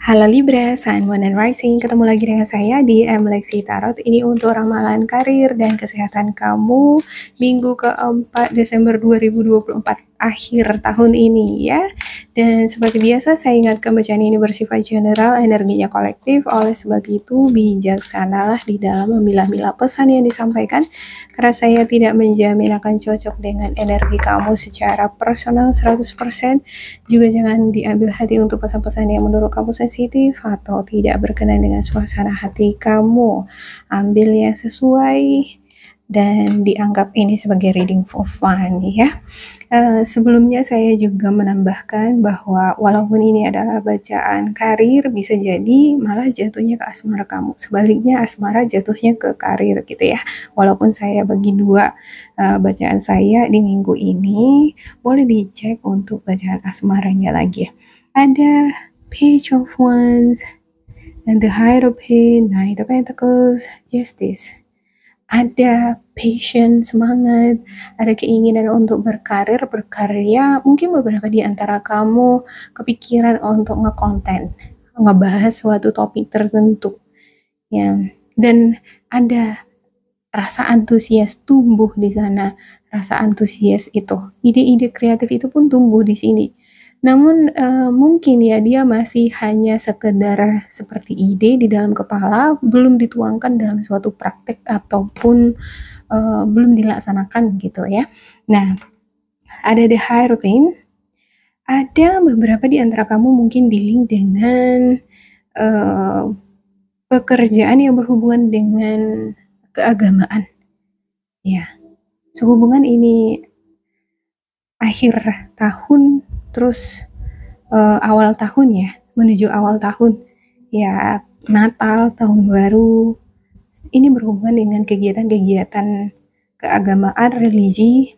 Halo Libra, Sun, Moon, and Rising. Ketemu lagi dengan saya di Leksi Tarot. Ini untuk ramalan karir dan kesehatan kamu minggu keempat Desember 2024 akhir tahun ini ya. Dan seperti biasa saya ingatkan bacaan ini bersifat general, energinya kolektif. Oleh sebab itu bijaksanalah di dalam memilah-milah pesan yang disampaikan, karena saya tidak menjamin akan cocok dengan energi kamu secara personal 100%. Juga jangan diambil hati untuk pesan-pesan yang menurut kamu sensitif atau tidak berkenan dengan suasana hati kamu. Ambil yang sesuai dan dianggap ini sebagai reading for fun ya. Sebelumnya saya juga menambahkan bahwa walaupun ini adalah bacaan karir, bisa jadi malah jatuhnya ke asmara kamu. Sebaliknya asmara jatuhnya ke karir gitu ya. Walaupun saya bagi dua bacaan saya di minggu ini, boleh dicek untuk bacaan asmaranya lagi. Ada Page of Wands and the Hierophant, Knight of Pentacles, Justice. Ada passion, semangat, ada keinginan untuk berkarya. Mungkin beberapa di antara kamu kepikiran untuk ngekonten, ngebahas suatu topik tertentu ya. Dan ada rasa antusias tumbuh di sana. Rasa antusias itu, ide-ide kreatif itu pun tumbuh di sini. Namun mungkin ya dia masih hanya sekedar seperti ide di dalam kepala, belum dituangkan dalam suatu praktek ataupun belum dilaksanakan gitu ya. Nah, ada The Hierophant. Ada beberapa di antara kamu mungkin dealing dengan pekerjaan yang berhubungan dengan keagamaan. Ya, sehubungan ini akhir tahun terus awal tahun ya, menuju awal tahun ya, Natal, tahun baru, ini berhubungan dengan kegiatan-kegiatan keagamaan, religi.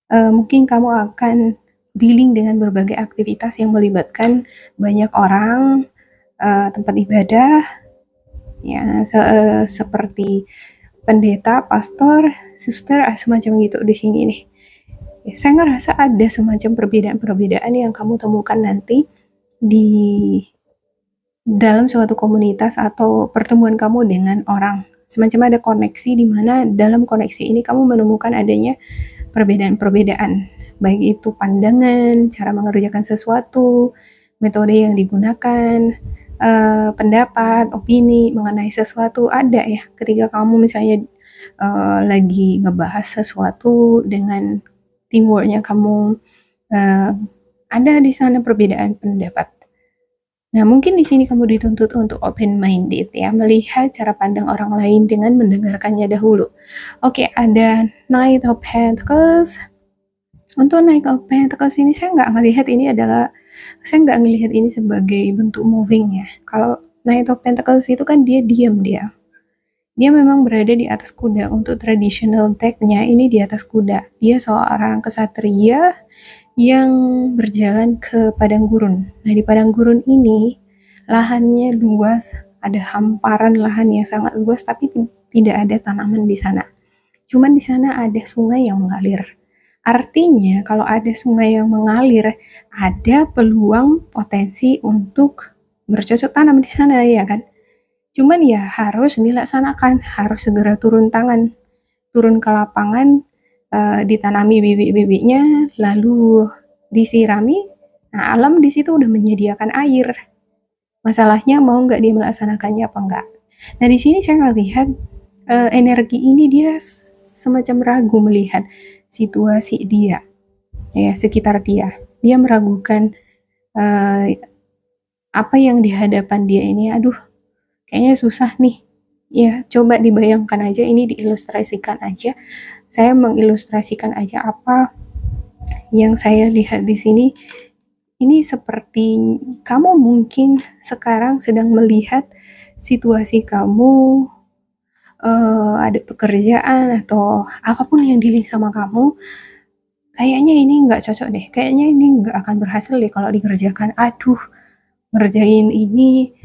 Mungkin kamu akan dealing dengan berbagai aktivitas yang melibatkan banyak orang, tempat ibadah ya, seperti pendeta, pastor, suster, semacam gitu di sini nih. Ya, saya ngerasa ada semacam perbedaan-perbedaan yang kamu temukan nanti di dalam suatu komunitas atau pertemuan kamu dengan orang. Semacam ada koneksi di mana dalam koneksi ini kamu menemukan adanya perbedaan-perbedaan, baik itu pandangan, cara mengerjakan sesuatu, metode yang digunakan, pendapat, opini mengenai sesuatu ada ya. Ketika kamu misalnya lagi ngebahas sesuatu dengan teamworknya kamu, ada di sana perbedaan pendapat. Nah, mungkin di sini kamu dituntut untuk open-minded ya, melihat cara pandang orang lain dengan mendengarkannya dahulu. Oke, ada Knight of Pentacles. Untuk Knight of Pentacles ini saya nggak ngelihat ini sebagai bentuk moving ya. Kalau Knight of Pentacles itu kan dia diam dia. Dia memang berada di atas kuda. Untuk traditional tag-nya ini di atas kuda. Dia seorang kesatria yang berjalan ke padang gurun. Nah, di padang gurun ini lahannya luas, ada hamparan lahan yang sangat luas, tapi tidak ada tanaman di sana. Cuman di sana ada sungai yang mengalir. Artinya kalau ada sungai yang mengalir, ada peluang potensi untuk bercocok tanam di sana ya kan. Cuman ya harus dilaksanakan, harus segera turun tangan, turun ke lapangan, ditanami bibit-bibitnya, lalu disirami. Nah, alam di situ udah menyediakan air. Masalahnya mau nggak dia melaksanakannya apa enggak. Nah, di sini saya ngelihat energi ini dia semacam ragu melihat situasi dia, ya sekitar dia. Dia meragukan apa yang di hadapan dia ini. Aduh, kayaknya susah nih. Ya, coba dibayangkan aja, ini diilustrasikan aja. Saya mengilustrasikan aja apa yang saya lihat di sini. Ini seperti kamu mungkin sekarang sedang melihat situasi kamu, ada pekerjaan atau apapun yang dealing sama kamu, kayaknya ini nggak cocok deh, kayaknya ini nggak akan berhasil deh kalau dikerjakan. Aduh, ngerjain ini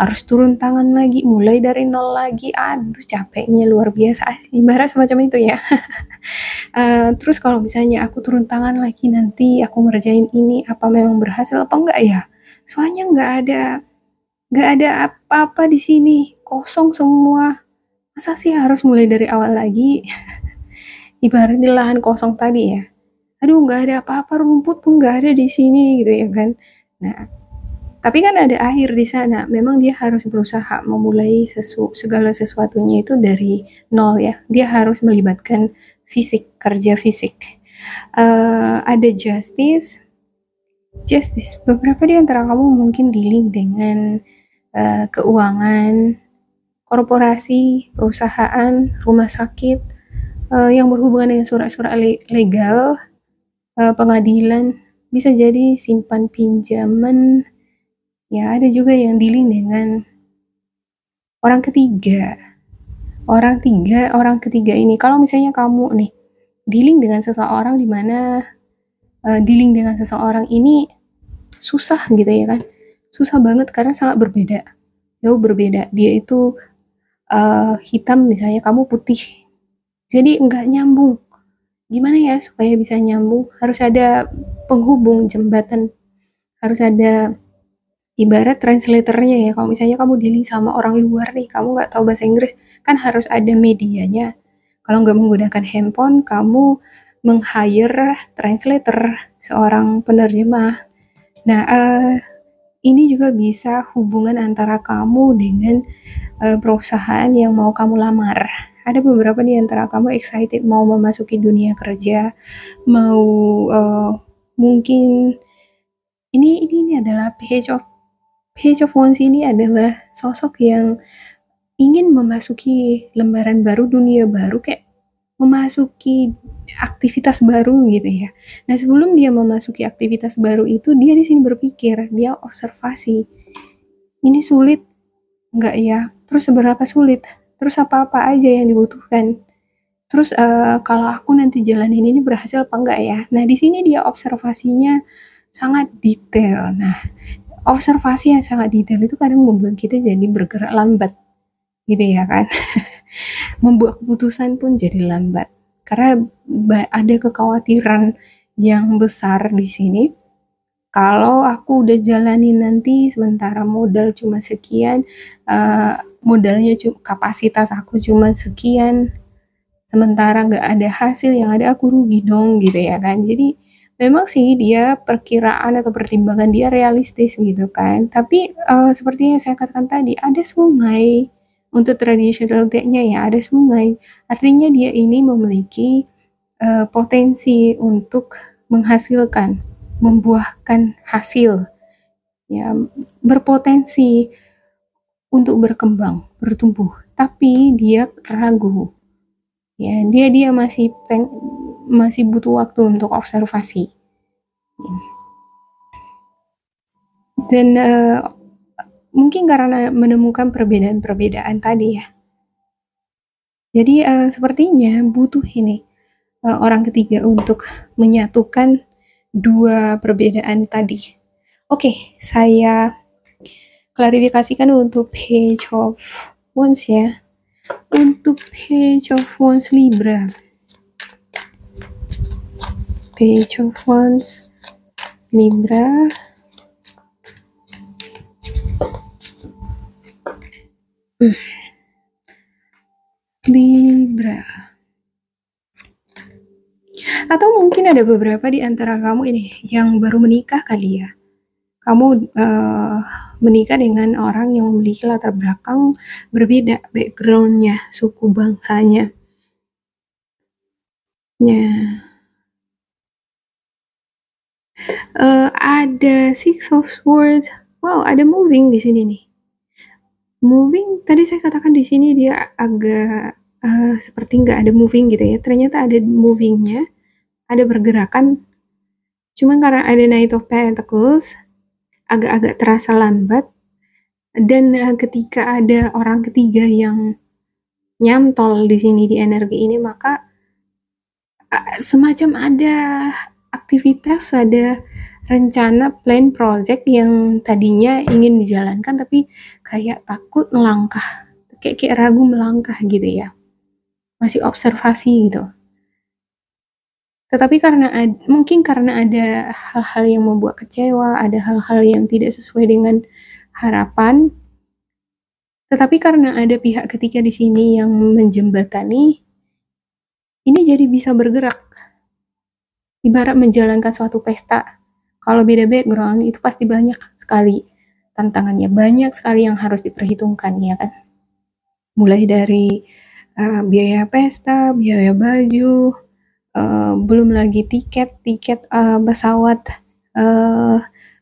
harus turun tangan lagi, mulai dari nol lagi, aduh capeknya luar biasa, ibarat semacam itu ya. Terus kalau misalnya aku turun tangan lagi, nanti aku ngerjain ini, apa memang berhasil apa enggak ya? soalnya nggak ada apa-apa di sini, kosong semua. Masa sih harus mulai dari awal lagi? Ibaratnya lahan kosong tadi ya. Aduh, nggak ada apa-apa, rumput pun nggak ada di sini gitu ya kan. Nah, tapi kan ada air di sana. Memang dia harus berusaha memulai segala sesuatunya itu dari nol ya. Dia harus melibatkan fisik, kerja fisik. Ada justice. Beberapa di antara kamu mungkin dealing dengan keuangan, korporasi, perusahaan, rumah sakit, yang berhubungan dengan surat-surat legal, pengadilan, bisa jadi simpan pinjaman, ya ada juga yang dealing dengan orang ketiga. Orang ketiga ini, kalau misalnya kamu nih dealing dengan seseorang di mana dealing dengan seseorang ini susah gitu ya kan, susah banget karena sangat berbeda, jauh berbeda. Dia itu hitam misalnya, kamu putih, jadi nggak nyambung. Gimana ya supaya bisa nyambung? Harus ada penghubung, jembatan, harus ada ibarat translatornya ya. Kalau misalnya kamu dealing sama orang luar nih, kamu nggak tahu bahasa Inggris, kan harus ada medianya. Kalau nggak menggunakan handphone, kamu meng-hire translator, seorang penerjemah. Nah, ini juga bisa hubungan antara kamu dengan perusahaan yang mau kamu lamar. Ada beberapa di antara kamu excited mau memasuki dunia kerja, mau mungkin ini adalah Page of Wands ini adalah sosok yang ingin memasuki lembaran baru, dunia baru, kayak memasuki aktivitas baru gitu ya. Nah, sebelum dia memasuki aktivitas baru itu, dia di sini berpikir, dia observasi. Ini sulit nggak ya? Terus seberapa sulit? Terus apa-apa aja yang dibutuhkan? Terus kalau aku nanti jalanin ini berhasil apa enggak ya? Nah, di sini dia observasinya sangat detail. Nah, observasi yang sangat detail itu kadang membuat kita jadi bergerak lambat, gitu ya kan? Membuat keputusan pun jadi lambat. Karena ada kekhawatiran yang besar di sini. Kalau aku udah jalanin nanti, sementara modal cuma sekian, kapasitas aku cuma sekian, sementara nggak ada hasil, yang ada aku rugi dong gitu ya kan. Jadi memang sih dia perkiraan atau pertimbangan dia realistis gitu kan, tapi seperti yang saya katakan tadi, ada sungai untuk traditional deck-nya ya, ada sungai, artinya dia ini memiliki potensi untuk menghasilkan, membuahkan hasil, ya, berpotensi untuk berkembang, bertumbuh, tapi dia ragu. Ya, dia masih butuh waktu untuk observasi. Dan mungkin karena menemukan perbedaan-perbedaan tadi ya. Jadi sepertinya butuh ini orang ketiga untuk menyatukan dua perbedaan tadi. Oke, saya klarifikasikan untuk Page of Wands ya. Untuk Page of Wands Libra. Page of Wands Libra. Libra. Atau mungkin ada beberapa di antara kamu ini yang baru menikah kali ya. Kamu menikah dengan orang yang memiliki latar belakang berbeda, backgroundnya, suku bangsanya. Ya. Ada Six of Swords. Wow, ada moving di sini nih. Moving, tadi saya katakan di sini dia agak seperti nggak ada moving gitu ya. Ternyata ada movingnya, ada pergerakan. Cuman karena ada Knight of Pentacles, agak-agak terasa lambat. Dan ketika ada orang ketiga yang nyantol di sini di energi ini, maka semacam ada aktivitas, ada rencana, plan, project yang tadinya ingin dijalankan tapi kayak takut melangkah, kayak ragu melangkah gitu ya, masih observasi gitu. Tetapi mungkin karena ada hal-hal yang membuat kecewa, ada hal-hal yang tidak sesuai dengan harapan, tetapi karena ada pihak ketiga di sini yang menjembatani, ini jadi bisa bergerak. Ibarat menjalankan suatu pesta. Kalau beda background itu pasti banyak sekali tantangannya, banyak sekali yang harus diperhitungkan, ya kan? Mulai dari biaya pesta, biaya baju, belum lagi tiket pesawat,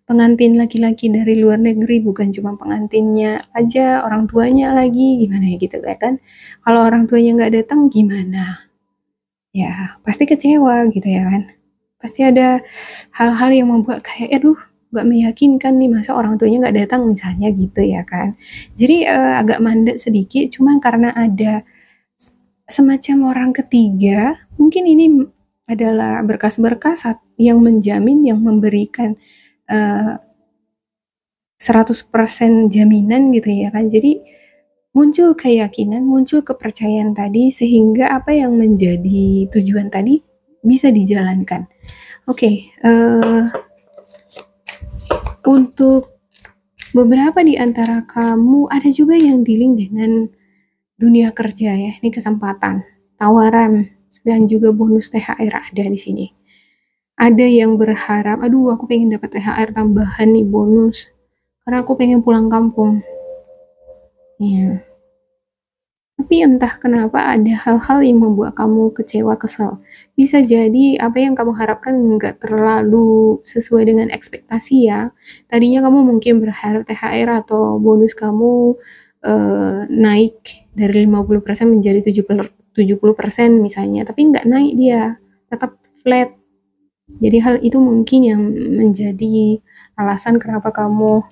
pengantin laki-laki dari luar negeri, bukan cuma pengantinnya aja, orang tuanya lagi, gimana ya gitu ya kan. Kalau orang tuanya nggak datang gimana? Ya pasti kecewa gitu ya kan. Pasti ada hal-hal yang membuat kayak aduh nggak meyakinkan nih, masa orang tuanya nggak datang misalnya gitu ya kan. Jadi agak mandek sedikit, cuman karena ada semacam orang ketiga, mungkin ini adalah berkas-berkas yang menjamin, yang memberikan 100% jaminan gitu ya kan. Jadi muncul keyakinan, muncul kepercayaan tadi, sehingga apa yang menjadi tujuan tadi bisa dijalankan. Oke, untuk beberapa di antara kamu ada juga yang dealing dengan dunia kerja ya. Ini kesempatan, tawaran, dan juga bonus THR ada di sini. Ada yang berharap, aduh aku pengen dapat THR tambahan nih, bonus, karena aku pengen pulang kampung. Ya. Tapi entah kenapa ada hal-hal yang membuat kamu kecewa, kesal. Bisa jadi apa yang kamu harapkan nggak terlalu sesuai dengan ekspektasi ya. Tadinya kamu mungkin berharap THR atau bonus kamu naik dari 50% menjadi 70% misalnya, tapi nggak naik dia, tetap flat. Jadi hal itu mungkin yang menjadi alasan kenapa kamu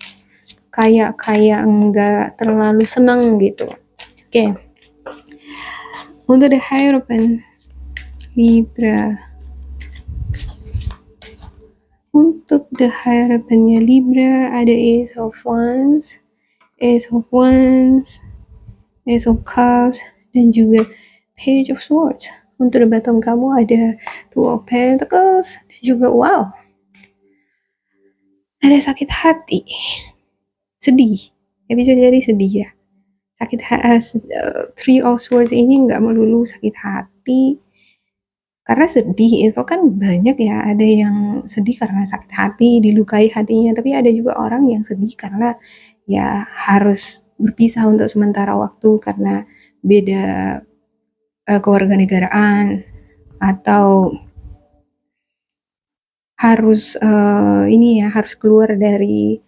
kayak nggak terlalu senang gitu. Oke. Untuk the Hierophant Libra. Untuk the Hierophant-nya Libra ada Ace of Wands, Ace of Wands, Ace of Cups, dan juga Page of Swords. Untuk the bottom kamu ada Two of Pentacles, dan juga wow, ada sakit hati, sedih. Ya bisa jadi sedih ya. Sakit hati, Three of Swords ini nggak melulu sakit hati, karena sedih itu kan banyak ya, ada yang sedih karena sakit hati, dilukai hatinya, tapi ada juga orang yang sedih karena ya harus berpisah untuk sementara waktu karena beda kewarganegaraan, atau harus harus keluar dari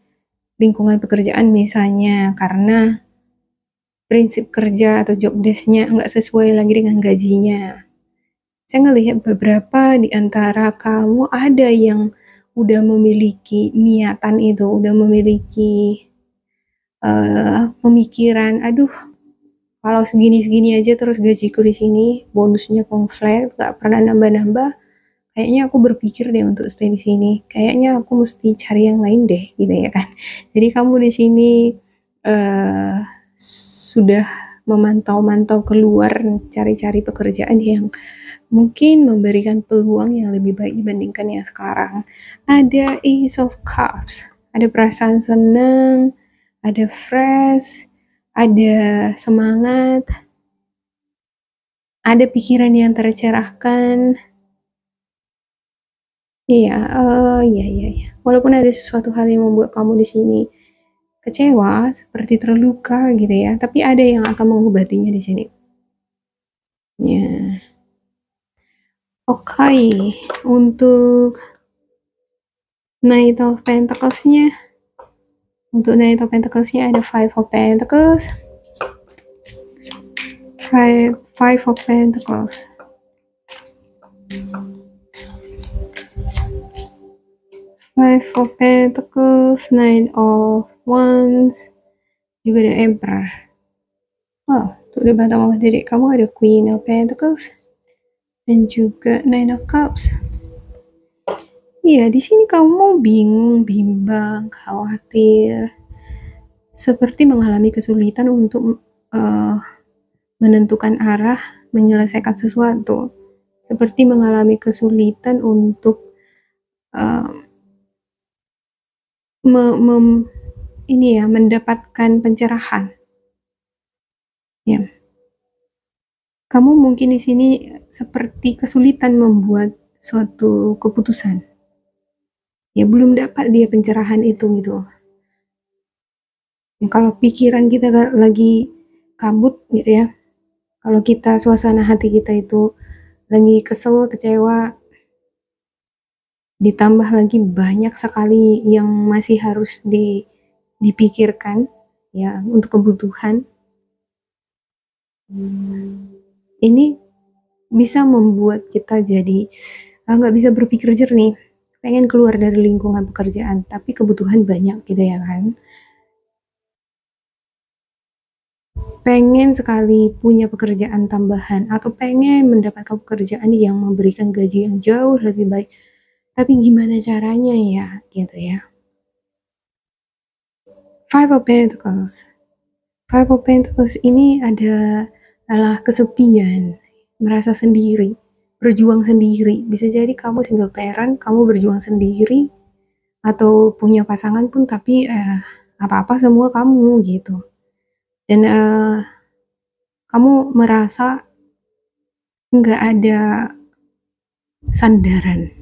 lingkungan pekerjaan misalnya karena prinsip kerja atau job desk-nya nggak sesuai lagi dengan gajinya. Saya ngelihat beberapa di antara kamu ada yang udah memiliki niatan itu, udah memiliki pemikiran, aduh kalau segini-segini aja terus gajiku di sini, bonusnya komplek, nggak pernah nambah-nambah, kayaknya aku berpikir deh untuk stay di sini. Kayaknya aku mesti cari yang lain deh, gitu ya kan. Jadi kamu di sini sudah memantau-mantau keluar, cari-cari pekerjaan yang mungkin memberikan peluang yang lebih baik dibandingkan yang sekarang. Ada Ace of Cups, ada perasaan senang, ada fresh, ada semangat, ada pikiran yang tercerahkan. Iya, iya. Walaupun ada sesuatu hal yang membuat kamu di sini kecewa, seperti terluka gitu ya, tapi ada yang akan mengobatinya di sini. Ya. Oke, untuk Knight of Pentacles-nya, ada Five of Pentacles, Five of Pentacles, Five of Pentacles, Nine of Wands, juga ada Emperor. Wow, tuh di bawah diri kamu ada Queen of Pentacles dan juga Nine of Cups. Iya, di sini kamu bingung, bimbang, khawatir, seperti mengalami kesulitan untuk menentukan arah, menyelesaikan sesuatu. seperti mengalami kesulitan untuk mendapatkan pencerahan. Ya, kamu mungkin di sini seperti kesulitan membuat suatu keputusan. Ya, belum dapat dia pencerahan itu gitu. Ya, kalau pikiran kita lagi kabut gitu ya, kalau kita suasana hati kita itu lagi kesel, kecewa, ditambah lagi banyak sekali yang masih harus dipikirkan ya untuk kebutuhan, ini bisa membuat kita jadi nggak bisa berpikir jernih, pengen keluar dari lingkungan pekerjaan tapi kebutuhan banyak gitu ya kan, pengen sekali punya pekerjaan tambahan atau pengen mendapatkan pekerjaan yang memberikan gaji yang jauh lebih baik, tapi gimana caranya ya gitu ya. Five of Pentacles ini adalah kesepian, merasa sendiri, berjuang sendiri. Bisa jadi kamu single parent, kamu berjuang sendiri, atau punya pasangan pun tapi apa-apa semua kamu gitu. Dan kamu merasa nggak ada sandaran.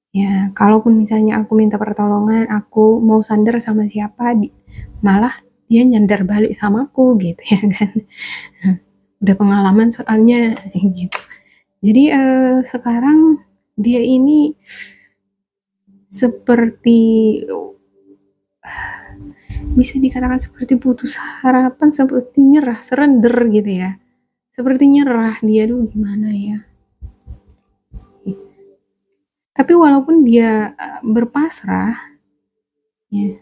Ya, kalaupun misalnya aku minta pertolongan, aku mau sandar sama siapa, malah dia nyandar balik sama aku gitu ya kan. Udah pengalaman soalnya gitu. Jadi sekarang dia ini seperti bisa dikatakan seperti putus harapan, seperti nyerah, surrender gitu ya. Seperti nyerah dia dulu gimana ya. Tapi walaupun dia berpasrah, ya,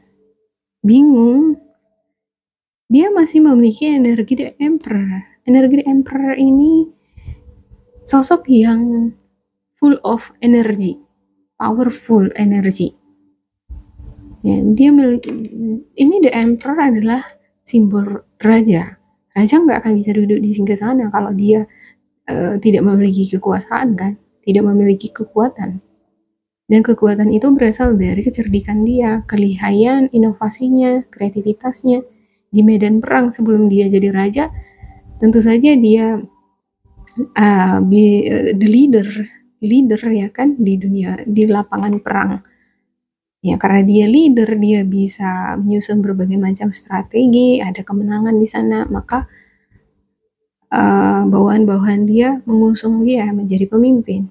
bingung, dia masih memiliki energi The Emperor. Energi The Emperor ini sosok yang full of energy, powerful energy. Ya, dia ini The Emperor adalah simbol raja. Raja nggak akan bisa duduk di singgasana kalau dia tidak memiliki kekuasaan kan, tidak memiliki kekuatan. Dan kekuatan itu berasal dari kecerdikan dia, kelihayan, inovasinya, kreativitasnya. Di medan perang sebelum dia jadi raja, tentu saja dia the leader ya kan di dunia, di lapangan perang. Ya karena dia leader, dia bisa menyusun berbagai macam strategi, ada kemenangan di sana, maka bawahan-bawahan dia mengusung dia menjadi pemimpin.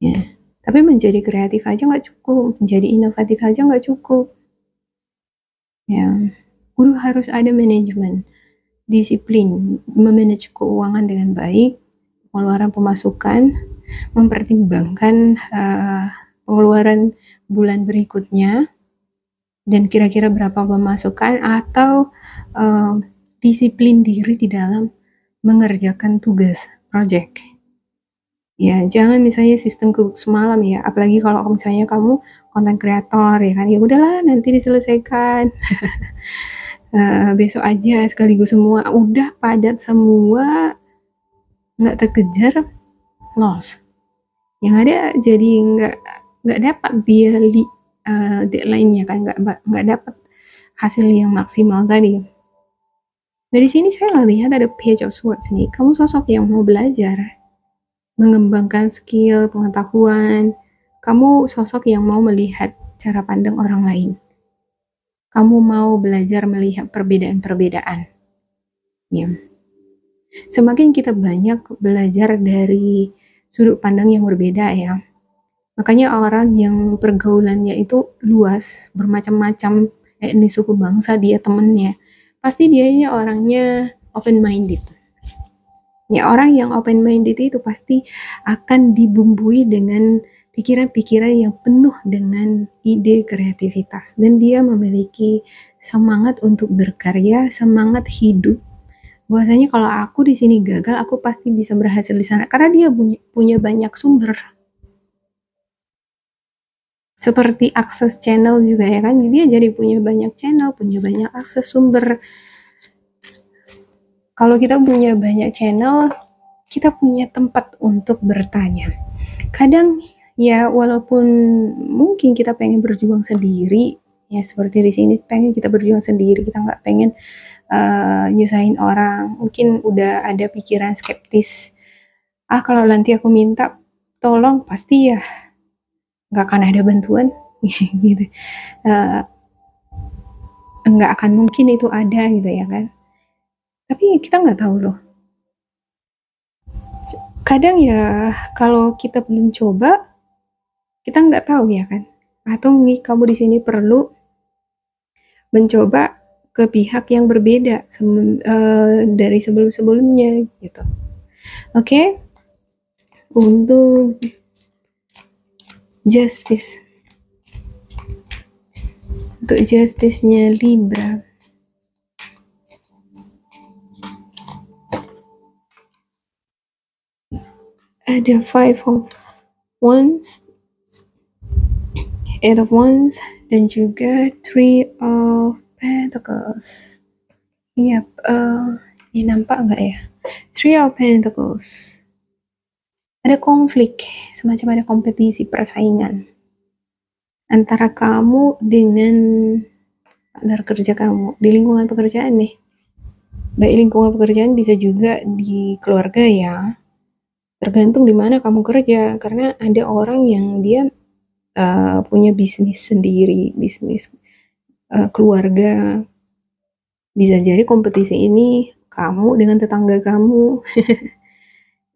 Ya. Tapi menjadi kreatif aja nggak cukup, menjadi inovatif aja nggak cukup. Ya, guru harus ada manajemen, disiplin, memanage keuangan dengan baik, pengeluaran pemasukan, mempertimbangkan pengeluaran bulan berikutnya, dan kira-kira berapa pemasukan, atau disiplin diri di dalam mengerjakan tugas, project. Ya, jangan misalnya sistem kebut semalam ya, apalagi kalau misalnya kamu konten kreator ya kan, ya udahlah nanti diselesaikan. Besok aja sekaligus semua, udah padat semua, nggak terkejar, loss. Yang ada jadi nggak dapat dia deadline-nya kan, nggak dapat hasil yang maksimal tadi. Dari sini saya lihat ada Page of Swords nih, kamu sosok yang mau belajar, mengembangkan skill, pengetahuan. Kamu sosok yang mau melihat cara pandang orang lain. Kamu mau belajar melihat perbedaan-perbedaan. Ya. Semakin kita banyak belajar dari sudut pandang yang berbeda ya. Makanya orang yang pergaulannya itu luas, bermacam-macam etnis, suku, bangsa, dia temennya. Pasti dia ini orangnya open-minded. Ya, orang yang open-minded itu pasti akan dibumbui dengan pikiran-pikiran yang penuh dengan ide kreativitas. Dan dia memiliki semangat untuk berkarya, semangat hidup. Bahwasanya kalau aku di sini gagal, aku pasti bisa berhasil di sana. Karena dia punya banyak sumber. Seperti akses channel juga ya kan. Dia jadi punya banyak channel, punya banyak akses sumber. Kalau kita punya banyak channel, kita punya tempat untuk bertanya. Kadang ya walaupun mungkin kita pengen berjuang sendiri, ya seperti di sini pengen kita berjuang sendiri, kita nggak pengen nyusahin orang, mungkin udah ada pikiran skeptis, kalau nanti aku minta tolong pasti ya nggak akan ada bantuan gitu, nggak akan mungkin itu ada gitu ya kan. Tapi kita nggak tahu loh, kadang ya kalau kita belum coba kita nggak tahu ya kan. Atau nih kamu di sini perlu mencoba ke pihak yang berbeda dari sebelum-sebelumnya gitu. Oke. Untuk justice, untuk justice-nya Libra, ada 5 of Wands, 8 of Wands, dan juga 3 of Pentacles. Yap, ini nampak nggak ya? 3 of Pentacles. Ada konflik, semacam ada kompetisi, persaingan antara kamu dengan partner kerja kamu di lingkungan pekerjaan nih. Baik lingkungan pekerjaan, bisa juga di keluarga ya. Tergantung di mana kamu kerja, karena ada orang yang dia punya bisnis sendiri, bisnis keluarga. Bisa jadi kompetisi ini kamu dengan tetangga kamu.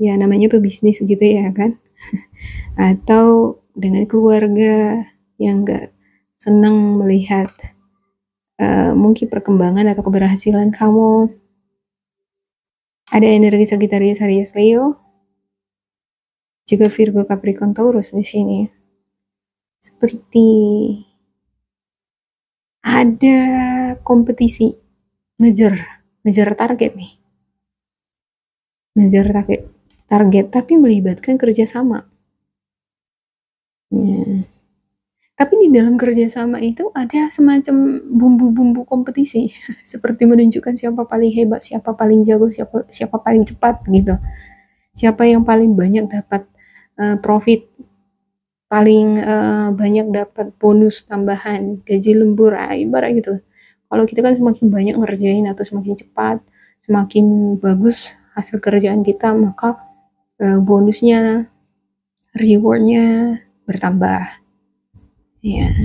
Ya namanya pebisnis gitu ya kan. Atau dengan keluarga yang gak senang melihat mungkin perkembangan atau keberhasilan kamu. Ada energi Sagittarius, Aries, Leo, juga Virgo, Capricorn, Taurus di sini. Seperti ada kompetisi, ngejar target nih, ngejar target tapi melibatkan kerjasama. Ya. Tapi di dalam kerjasama itu ada semacam bumbu-bumbu kompetisi, seperti menunjukkan siapa paling hebat, siapa paling jago, siapa paling cepat gitu, siapa yang paling banyak dapat profit, paling banyak dapat bonus tambahan, gaji lembur, ibarat gitu. Kalau kita kan semakin banyak ngerjain atau semakin cepat, semakin bagus hasil kerjaan kita, maka bonusnya, rewardnya bertambah. Ya,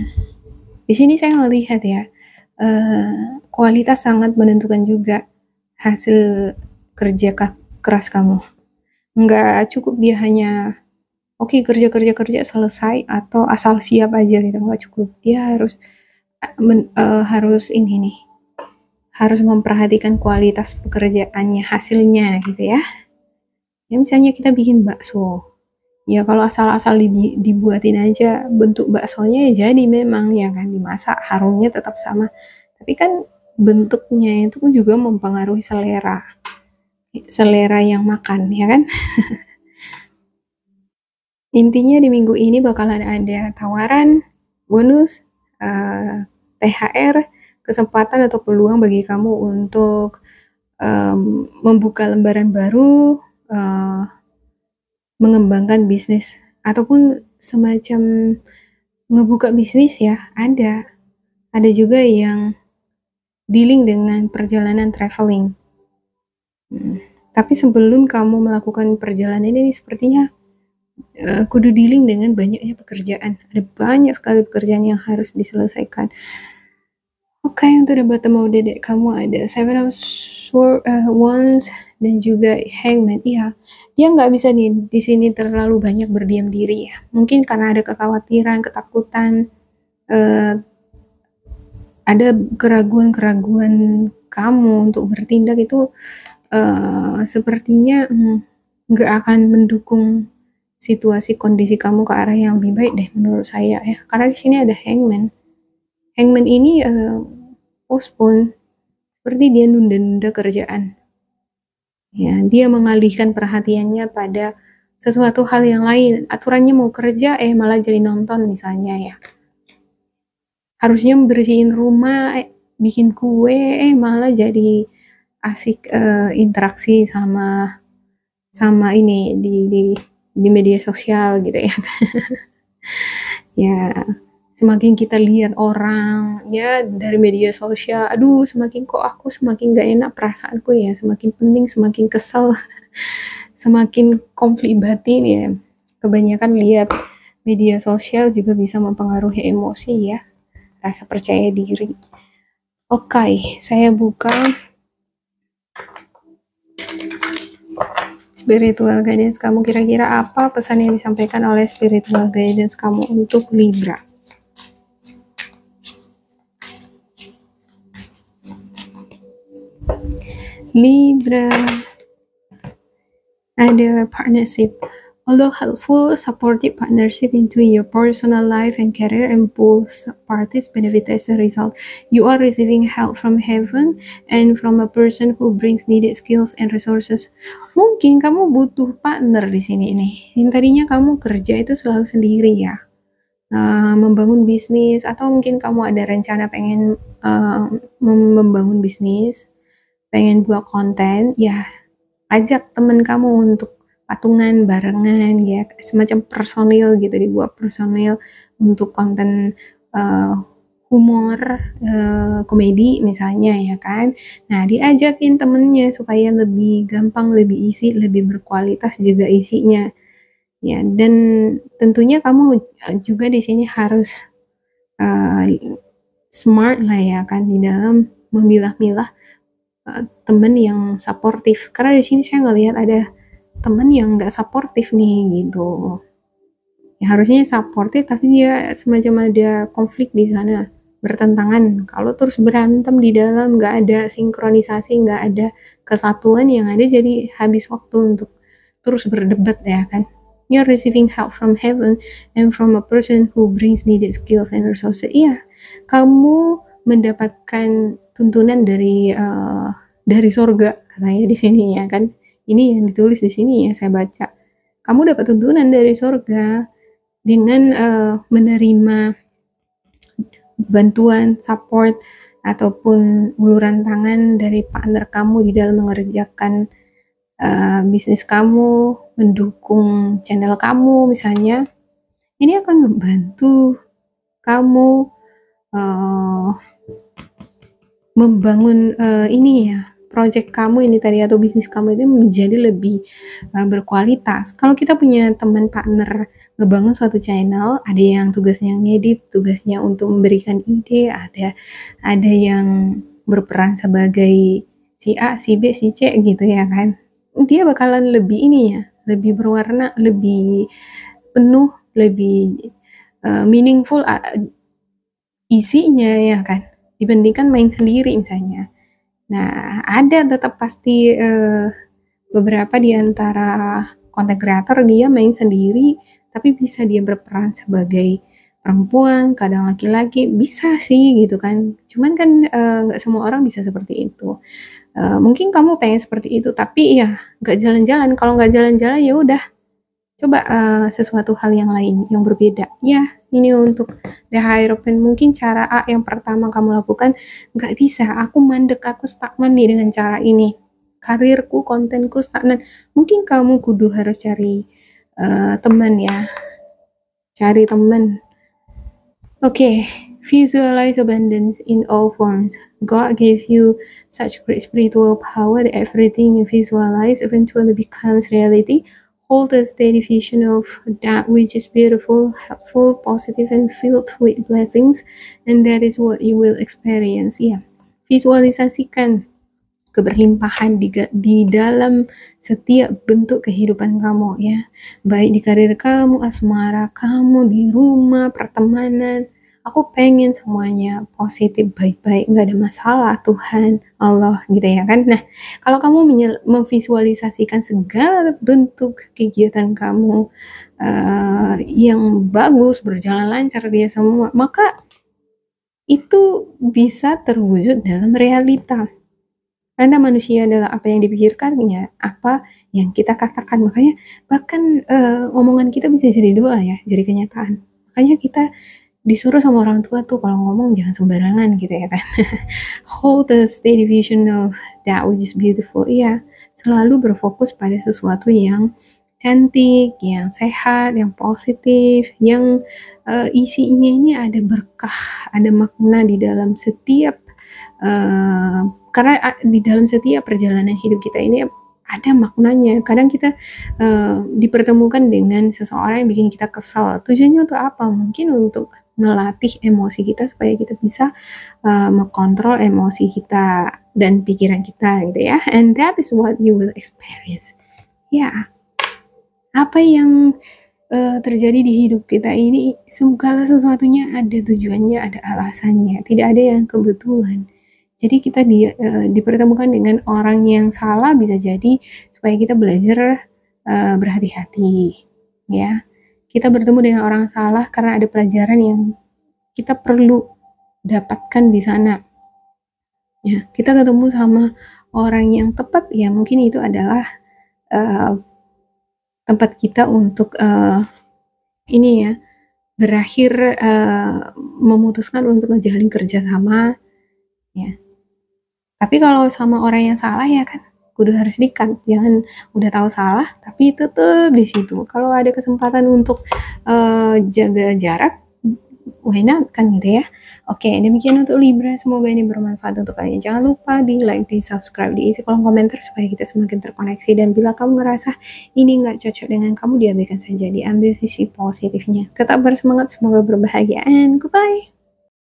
di sini saya melihat ya, kualitas sangat menentukan juga hasil kerja keras kamu. Nggak cukup dia hanya oke, kerja selesai atau asal siap aja gitu, nggak cukup. Dia harus ini nih, harus memperhatikan kualitas pekerjaannya, hasilnya gitu ya. Ya misalnya kita bikin bakso, ya kalau asal-asal dibuatin aja bentuk baksonya ya jadi memang ya kan, dimasak harumnya tetap sama, tapi kan bentuknya itu juga mempengaruhi selera yang makan ya kan. Intinya di minggu ini bakalan ada tawaran, bonus, THR, kesempatan atau peluang bagi kamu untuk membuka lembaran baru, mengembangkan bisnis, ataupun semacam ngebuka bisnis ya, ada juga yang dealing dengan perjalanan traveling. Tapi sebelum kamu melakukan perjalanan ini sepertinya kudu dealing dengan banyaknya pekerjaan. Ada banyak sekali pekerjaan yang harus diselesaikan. Oke, untuk the bottom of the deck kamu ada 7 of Wands dan juga Hangman. Iya, dia nggak bisa di sini terlalu banyak berdiam diri ya. Mungkin karena ada kekhawatiran, ketakutan, ada keraguan-keraguan kamu untuk bertindak itu sepertinya nggak akan mendukung situasi kondisi kamu ke arah yang lebih baik deh menurut saya ya. Karena di sini ada Hangman. Hangman ini postpone, seperti dia nunda-nunda kerjaan. Ya, dia mengalihkan perhatiannya pada sesuatu hal yang lain. Aturannya mau kerja malah jadi nonton misalnya ya. Harusnya bersihin rumah, bikin kue, malah jadi asik interaksi sama sama ini di media sosial gitu ya. Ya, semakin kita lihat orang ya dari media sosial, aduh semakin kok aku semakin gak enak perasaanku ya, semakin pening, semakin kesel, semakin konflik batin ya. Kebanyakan lihat media sosial juga bisa mempengaruhi emosi ya, rasa percaya diri. Oke, saya buka spiritual guidance kamu. Kira-kira apa pesan yang disampaikan oleh spiritual guidance kamu untuk Libra? Libra, ada partnership. Although helpful, supportive partnership into your personal life and career, and both parties benefit as a result. You are receiving help from heaven and from a person who brings needed skills and resources. Mungkin kamu butuh partner di sini nih. Yang tadinya kamu kerja itu selalu sendiri ya, membangun bisnis, atau mungkin kamu ada rencana pengen membangun bisnis, pengen buat konten, ya ajak temen kamu untuk patungan barengan ya, semacam personil gitu, dibuat personil untuk konten humor, komedi misalnya ya kan. Nah, diajakin temennya supaya lebih gampang, lebih easy, lebih berkualitas juga isinya. Ya, dan tentunya kamu juga di sini harus smart lah ya kan, di dalam memilah-milah temen yang suportif. Karena di sini saya ngelihat ada temen yang nggak suportif nih gitu. Ya, harusnya suportif tapi dia semacam ada konflik di sana, bertentangan. Kalau terus berantem di dalam, nggak ada sinkronisasi, nggak ada kesatuan, yang ada jadi habis waktu untuk terus berdebat ya kan. You're receiving help from heaven and from a person who brings needed skills and resources. Iya, kamu mendapatkan tuntunan dari sorga katanya di sini ya kan. Ini yang ditulis di sini ya, saya baca. Kamu dapat tuntunan dari sorga dengan menerima bantuan, support, ataupun uluran tangan dari partner kamu di dalam mengerjakan bisnis kamu, mendukung channel kamu misalnya. Ini akan membantu kamu membangun ini ya, project kamu ini tadi atau bisnis kamu itu menjadi lebih berkualitas. Kalau kita punya teman partner ngebangun suatu channel, ada yang tugasnya ngedit, tugasnya untuk memberikan ide, ada yang berperan sebagai si A, si B, si C gitu ya kan. Dia bakalan lebih ini ya, lebih berwarna, lebih penuh, lebih meaningful isinya ya kan, dibandingkan main sendiri misalnya. Nah, ada tetap pasti beberapa di antara content creator dia main sendiri, tapi bisa dia berperan sebagai perempuan, kadang laki-laki, bisa sih gitu kan. Cuman kan nggak semua orang bisa seperti itu. Mungkin kamu pengen seperti itu, tapi ya nggak jalan-jalan. Kalau nggak jalan-jalan ya udah, coba sesuatu hal yang lain, yang berbeda. Ya, ini untuk the Hierophant. Mungkin cara A yang pertama kamu lakukan, nggak bisa, aku mandek, aku stagnan nih dengan cara ini. Karirku, kontenku stagnan. Mungkin kamu kudu harus cari teman ya. Cari teman. Okay, visualize abundance in all forms. God gave you such great spiritual power that everything you visualize eventually becomes reality. Hold a steady vision of that which is beautiful, helpful, positive, and filled with blessings, and that is what you will experience. Ya, visualisasikan keberlimpahan di dalam setiap bentuk kehidupan kamu ya, baik di karir kamu, asmara kamu, di rumah, pertemanan. Aku pengen semuanya positif, baik-baik, nggak ada masalah, Tuhan, Allah gitu ya kan. Nah, kalau kamu memvisualisasikan segala bentuk kegiatan kamu yang bagus, berjalan lancar dia semua, maka itu bisa terwujud dalam realita. Karena manusia adalah apa yang dipikirkannya, apa yang kita katakan. Makanya bahkan omongan kita bisa jadi doa ya, jadi kenyataan. Makanya kita disuruh sama orang tua tuh kalau ngomong jangan sembarangan gitu ya kan. Hold the steady vision of that which is beautiful. Iya, selalu berfokus pada sesuatu yang cantik, yang sehat, yang positif, yang isinya ini ada berkah, ada makna di dalam setiap karena di dalam setiap perjalanan hidup kita ini ada maknanya. Kadang kita dipertemukan dengan seseorang yang bikin kita kesal. Tujuannya untuk apa? Mungkin untuk melatih emosi kita supaya kita bisa mengontrol emosi kita dan pikiran kita gitu ya. And that is what you will experience. Ya, apa yang terjadi di hidup kita ini segala sesuatunya ada tujuannya, ada alasannya. Tidak ada yang kebetulan. Jadi kita dipertemukan dengan orang yang salah bisa jadi supaya kita belajar berhati-hati, ya. Kita bertemu dengan orang salah karena ada pelajaran yang kita perlu dapatkan di sana. Ya, kita ketemu sama orang yang tepat, ya mungkin itu adalah tempat kita untuk ini ya, berakhir memutuskan untuk ngejalin kerjasama, ya. Tapi kalau sama orang yang salah ya kan, kudu harus dikat. Jangan udah tahu salah, tapi tetep di situ. Kalau ada kesempatan untuk jaga jarak, why not kan gitu ya. Oke, demikian untuk Libra. Semoga ini bermanfaat untuk kalian. Jangan lupa di like, di subscribe, diisi kolom komentar supaya kita semakin terkoneksi. Dan bila kamu ngerasa ini nggak cocok dengan kamu, diabaikan saja. Diambil sisi positifnya. Tetap bersemangat, semoga berbahagia. And goodbye.